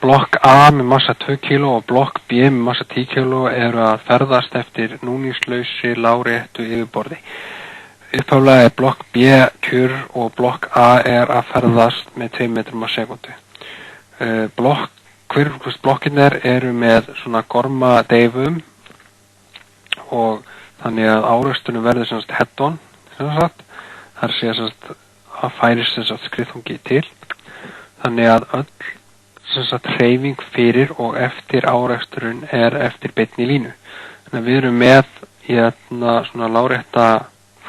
blokk A með massa 2 kg og blokk B með massa 10 kg eru að ferðast eftir núningslausi láréttu yfirborði. Upphaflega blokk B kjur og blokk A að ferðast með 2 metrum á sekúndu. Blokkinnar eru með svona gormadeifum og þannig að áreksturinn verður sem sagt head-on, þar sé sem sagt að færist sem sagt skriðþungi til. Þannig að öll sem sagt hreyfing fyrir og eftir áreksturinn eftir beinni línu. Þannig að við erum með hérna svona lárétta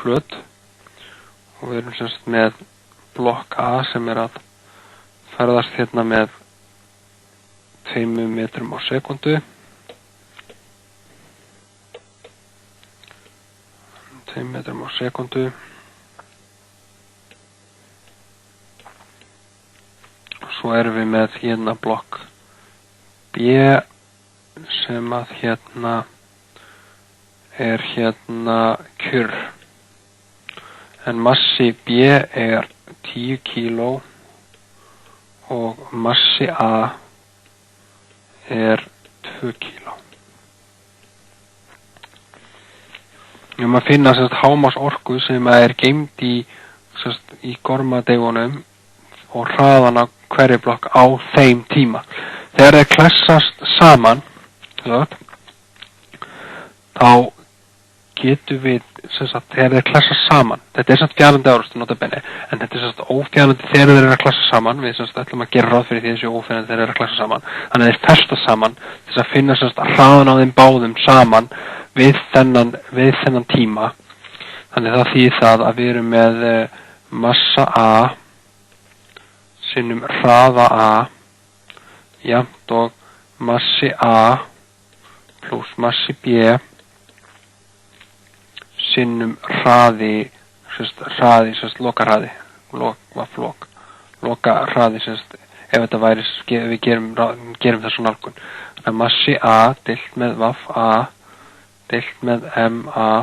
flöt og við erum sem sagt með blokk A sem að ferðast hérna með 2 metrum á sekúndu. 2 metrum á sekúndu. Svo erum við með hérna blokk B sem að hérna hérna kjur. En massi B 10 kg og massi A 2 kg. Við erum að finna sem sagt hámarksorku sem geymd í gormadeifunum og hraðan á hverri blokk á þeim tíma. Þegar þeir klessast saman, þá getum við, þegar þeir klessast saman, þetta sem sagt fjarandi árekstur notabenni, en þetta sem sagt ófjarandi þegar þeir eru að klessa saman, við sem sagt ætlum að gera ráð fyrir því þessu ófjarandi þegar þeir eru að klessa saman, þannig að þeir festast saman, þess að finna sem sagt hraðan á þeim báðum saman við þennan tíma. Þannig það þýðir það að við erum með massa A sinnum hraða A jafnt og massi A pluss massi B sinnum hraði lokahraði ef þetta væri, við gerum þessu nálgun. Þannig að massi A deilt með vaff A deilt með MA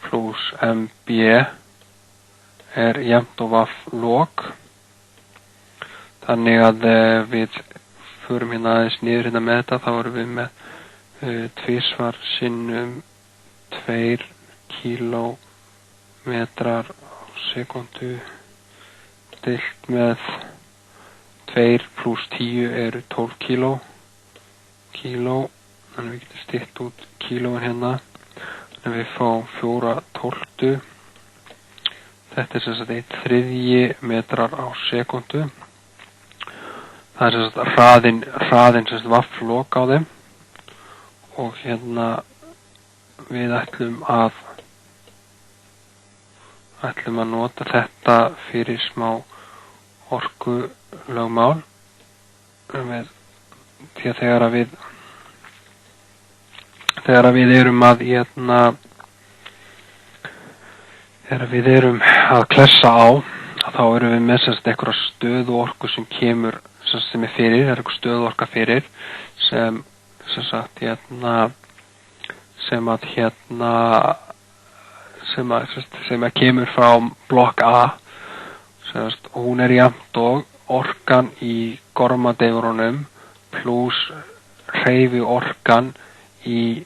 pluss MB jafnt og vaff lok. Þannig að við förum hérna aðeins niður hérna með þetta, þá erum við með 2 sinnum 2 kilometrar á sekúndu deilt með 2 pluss 10 12 kíló. Þannig við getum stytt út kílóin hérna. Þannig við fáum 4/12. Þetta sem sagt 1/3 metrar á sekúndu. Það sem sagt hraðin sem sagt vafflok á þeim og hérna við ætlum að nota þetta fyrir smá orkulögmál því að þegar við erum að klessa á þá erum við með einhverja stöðu orku sem kemur sem fyrir, eitthvað stöðu orka fyrir sem kemur frá blokk A og hún jafnt og orkan í gormadeifurunum pluss hreyfi orkan í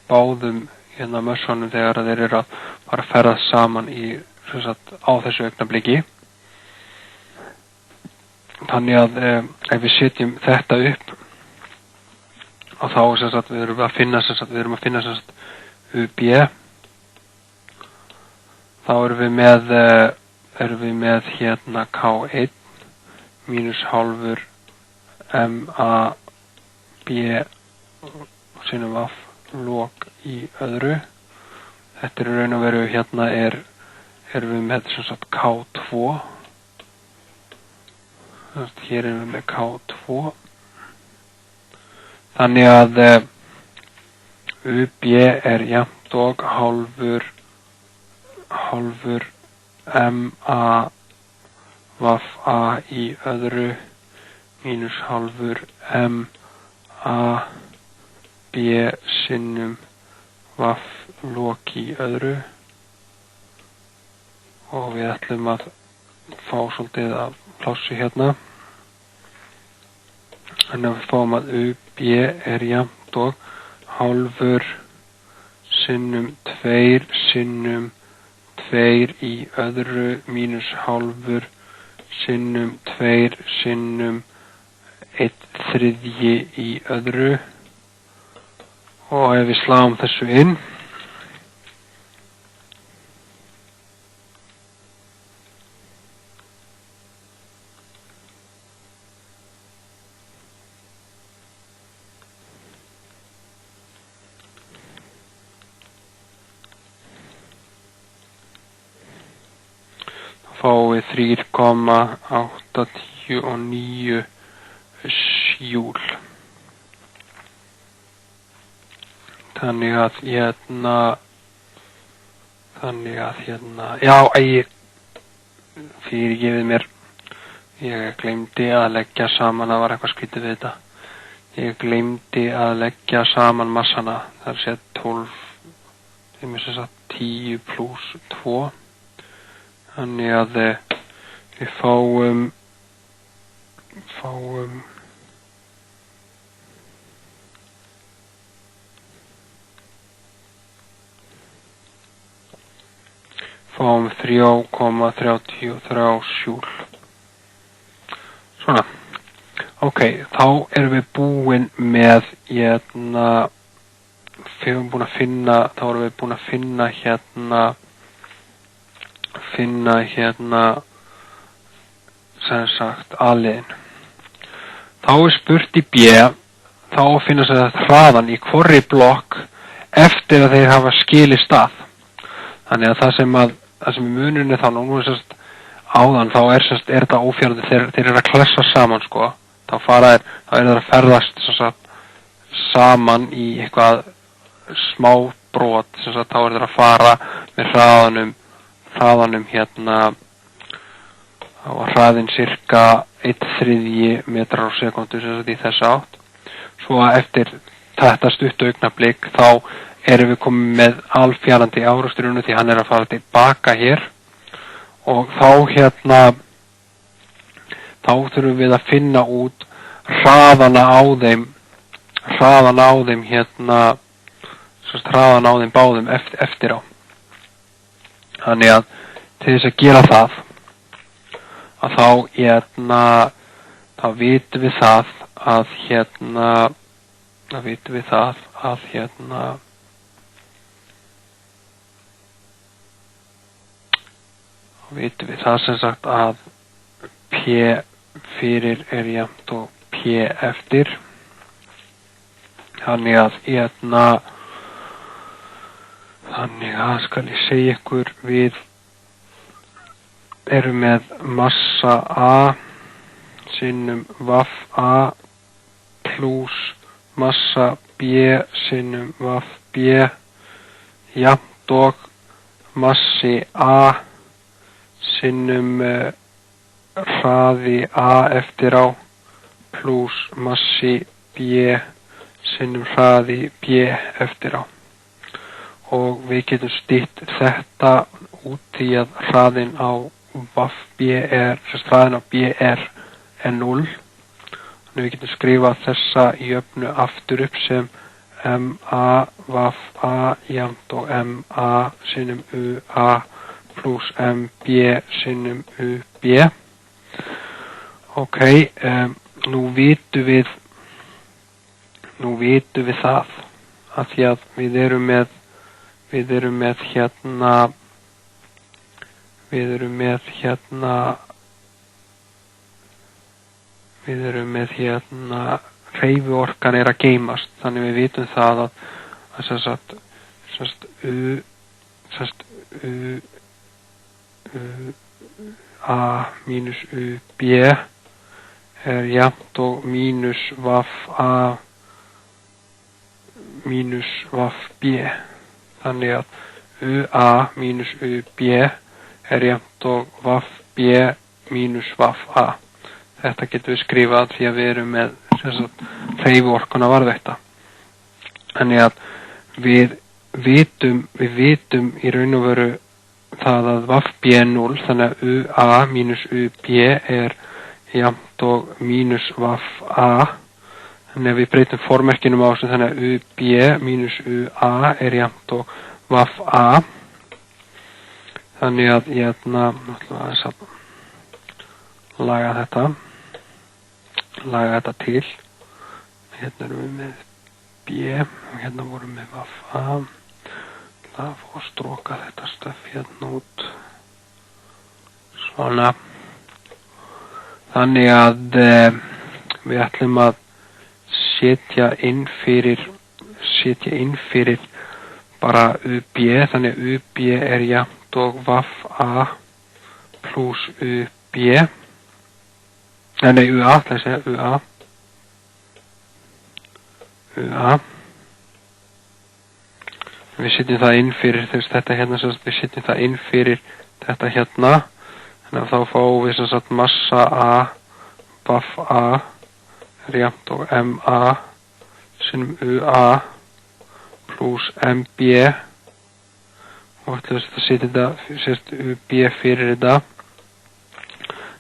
báðum mössunum þegar þeir eru að fara að ferðast saman á þessu augnabliki. Þannig að ef við setjum þetta upp og þá við erum að finna UB, þá erum við með hérna K1 mínus hálfur MAB sinnum vaff lok í öðru. Þetta raun og veru hérna erum við með K2. Hér erum við með K2. Þannig að UB jafnt og hálfur MA vaff A í öðru mínus hálfur MA B sinnum vaff lok í öðru og við ætlum að fá svolítið af plássi hérna. Þannig að við fáum að UB er jafnt og hálfur sinnum 2 sinnum 2 í öðru mínus hálfur sinnum 2 sinnum 1/3 í öðru. Og ef við sláum þessu inn, fáum við 3,89 júl. Þannig að fyrirgefið mér, ég gleymdi að leggja saman, það var eitthvað skrítið við þetta. Ég gleymdi að leggja saman massana, það er 12, sem er sem sagt 10 pluss 2. Þannig að við fáum 3,33 júl. Svona. Ok, þá erum við búin með við erum búin að finna sem sagt A-liðin. Þá er spurt í B, þá að finna sem sagt hraðan í hvorri blokk eftir að þeir hafa skilið stað. Þannig að það sem í mununni þá nú er sérst áðan, þá er þetta ófjörði, þeir eru að klessa saman sko. Þá er þeir að ferðast sem sagt saman í eitthvað smá brot, sem sagt þá er þeir að fara með hraðanum og hraðin cirka 1/3 metrar á sekundu sem sagt í þessa átt. Svo eftir þetta stuttu augnablik þá erum við komið með alfjarandi áreksturinn því hann er að fara tilbaka hér og þá þurfum við að finna út hraðana á þeim báðum eftir á. Þannig að til þess að gera það að þá vitum við það sem sagt að P fyrir er jafnt og P eftir. Þannig að skal ég segja ykkur, við erum með massa A sinnum vaff A pluss massa B sinnum vaff B jafnt og massi A sinnum hraði A eftir á pluss massi B sinnum hraði B eftir á. Og við getum stytt þetta út í að hraðin á vaff B er 0. Þannig við getum skrifað þessa jöfnu aftur upp sem MA vaff A jafnt og MA sinnum UA pluss MB sinnum UB. Ok, nú vitum við það að því að við erum með hreyfiorkan er að geymast, þannig við vitum það að A mínus UB er jafnt og mínus vaff A mínus vaff B. Þannig að UA mínus UB er jafnt og vaff B mínus vaff A. Þetta getum við skrifað því að við erum með hreyfiorkuna varðveita. Þannig að við vitum í raun og veru það að vaff B er 0, þannig að UA mínus UB er jafnt og mínus vaff A Þannig að við breytum formerkinum á þessu þannig að UB mínus UA er jafnt og vaff A. Þannig að ég ætla aðeins að laga þetta til. Hérna erum við með B og hérna vorum við vaff A. Það fór að stróka þetta stöf hérna út. Svona. Þannig að við ætlum að setja inn fyrir bara UB, þannig að UB er jafnt og vaff A plus UB. Nei, UA, það segja UA. Við setjum það inn fyrir þetta hérna, við setjum það inn fyrir þetta hérna. Þannig að þá fáum við sem sagt massa A, vaff A er jafnt og MA sinnum UA plus MB og ætlum við að setja þetta UB fyrir þetta.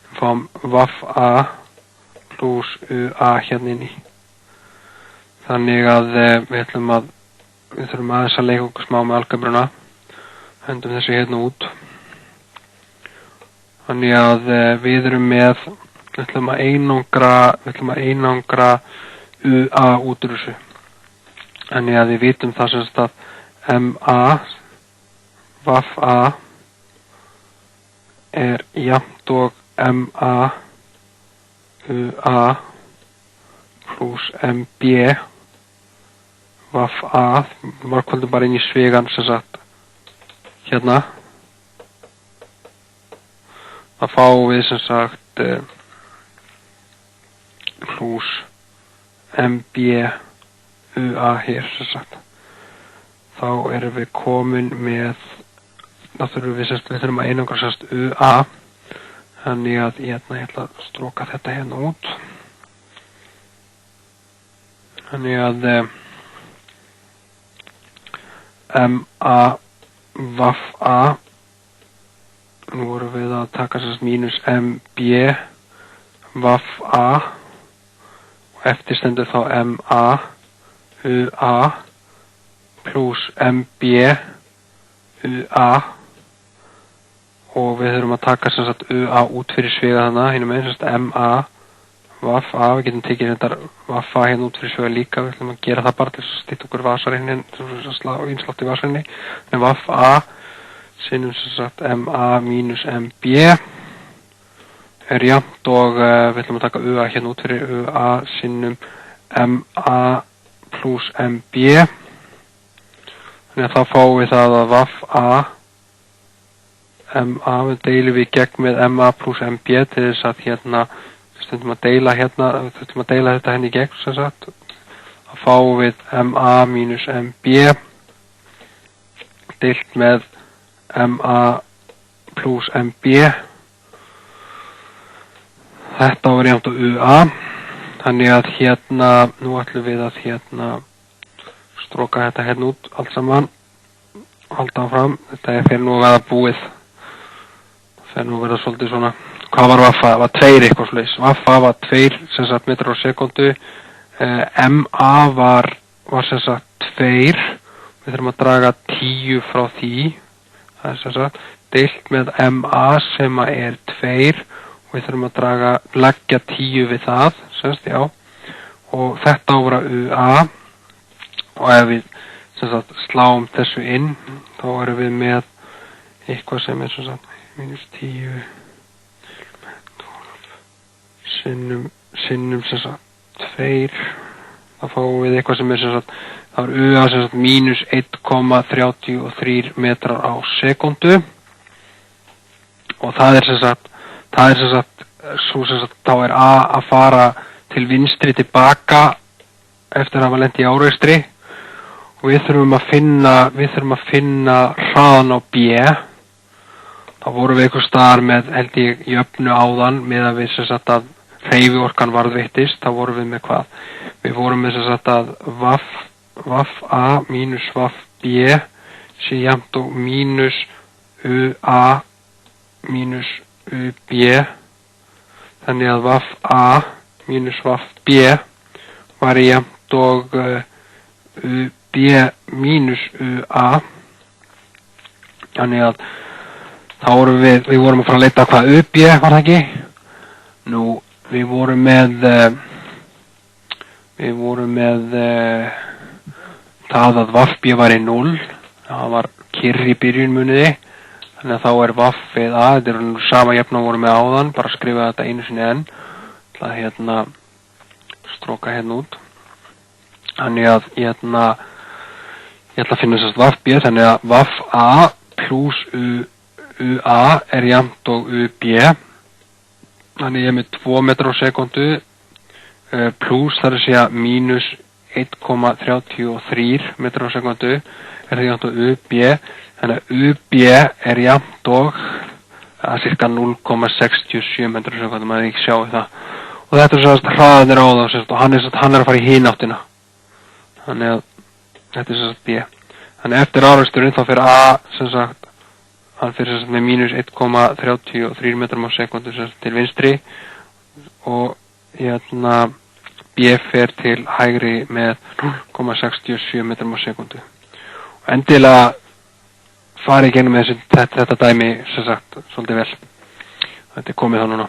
Við fáum vaff A plus UA hérna inn í. Þannig að við þurfum aðeins að leika okkur smá með algebruna. Hendum þessu hérna út. Þannig að við ætlum að einangra UA út úr þessu. Þannig að við vitum það sem sagt að MA, vaff A, er jafnt og MA, UA, plus MB, vaff A, markvöldum bara inn í svegan sem sagt hérna. Það fáum við sem sagt plus MB UA hér sem sagt. Þá erum við komin með, þá þurfum við þurfum að einangra sem sagt UA. Þannig að ég ætla að stróka þetta hérna út. Þannig að MA vaff A, nú vorum við að taka sem sagt mínus MB vaff A og eftir stendur þá MA UA plus MB UA og við þurfum að taka sem sagt UA út fyrir svega þarna, hérna með sem sagt MA vaff A, við getum tekið þetta vaff A hérna út fyrir svega líka, við ætlum að gera það bara til að stýta okkur vasarinn, einslátt í vasarinn, en vaff A sinnum sem sagt MA mínus MB er jafnt og við ætlum að taka UA hérna út fyrir UA sinnum MA plus MB. Þannig að þá fáum við það að vaff A MA við deilum við gegn með MA plus MB til þess að hérna stundum að deila hérna, við þurfum að deila þetta henni í gegn sem sagt. Þá fáum við MA mínus MB deilt með MA plus MB. Þetta var jafnt á UA. Þannig að hérna, nú ætlum við að hérna stróka þetta hérna út allt saman. Halda áfram. Þetta fer nú að verða búið. Það fer nú að verða svolítið svona. Hvað var vaffa? Það var 2 eitthvað svoleiðis. Vaffa var 2 sem sagt metrar á sekundu. MA var sem sagt 2. Við þurfum að draga 10 frá því. Það er sem sagt deilt með MA sem er 2. Við þurfum að leggja 10 við það, semst, já. Og þetta á að vera UA. Og ef við sagt, sláum þessu inn, þá erum við með eitthvað sem er sem sagt minus 10 12 sinnum sem sagt 2. Þá fáum við eitthvað sem er sem sagt, þá er UA sem sagt minus 1,33 metrar á sekundu. Og það er sem sagt, þá er A að fara til vinstri tilbaka eftir að hafa lent í árekstri og við þurfum að finna hraðan á B. Þá vorum við eitthvað staðar með held ég jöfnu áðan með að við sem sagt að hreyfiorkan varðveittist. Þá vorum við með hvað? Við vorum með sem sagt að vaff A mínus vaff B sé jafnt og mínus UA mínus UB. Þannig að vaff A mínus vaff B væri jafnt og UB mínus UA. Þannig að þá vorum við vorum að fara að leita hvað UB var það ekki. Nú, við vorum með það að VAFB var í 0. Það var kyrr í byrjun muniði. Þannig að þá VAF við A, þetta sama jafn og vorum með áðan, bara skrifa þetta einu sinni enn. Það stróka út. Þannig að ég ætla að finna þess að VAF B, þannig að VAF A plus UA jafnt og UB. Þannig ég með 2 metrar á sekundu plus þar að segja mínus 1,33 metrar á sekundu það jafnt og UB. Þannig að UB jafnt og cirka 0,67 metrar á sekundu, maður ekki sjá það. Og þetta svo hraðanir á það og hann að fara í hináttina. Þannig að þetta svo B. Þannig að eftir áreksturinn þá fyrir A hann fyrir með mínus 1,33 metrum á sekundu til vinstri og B fer til hægri með 0,67 metrum á sekundu. Og endilega farið í gegnum þetta dæmi svolítið vel. Þetta komið þá núna.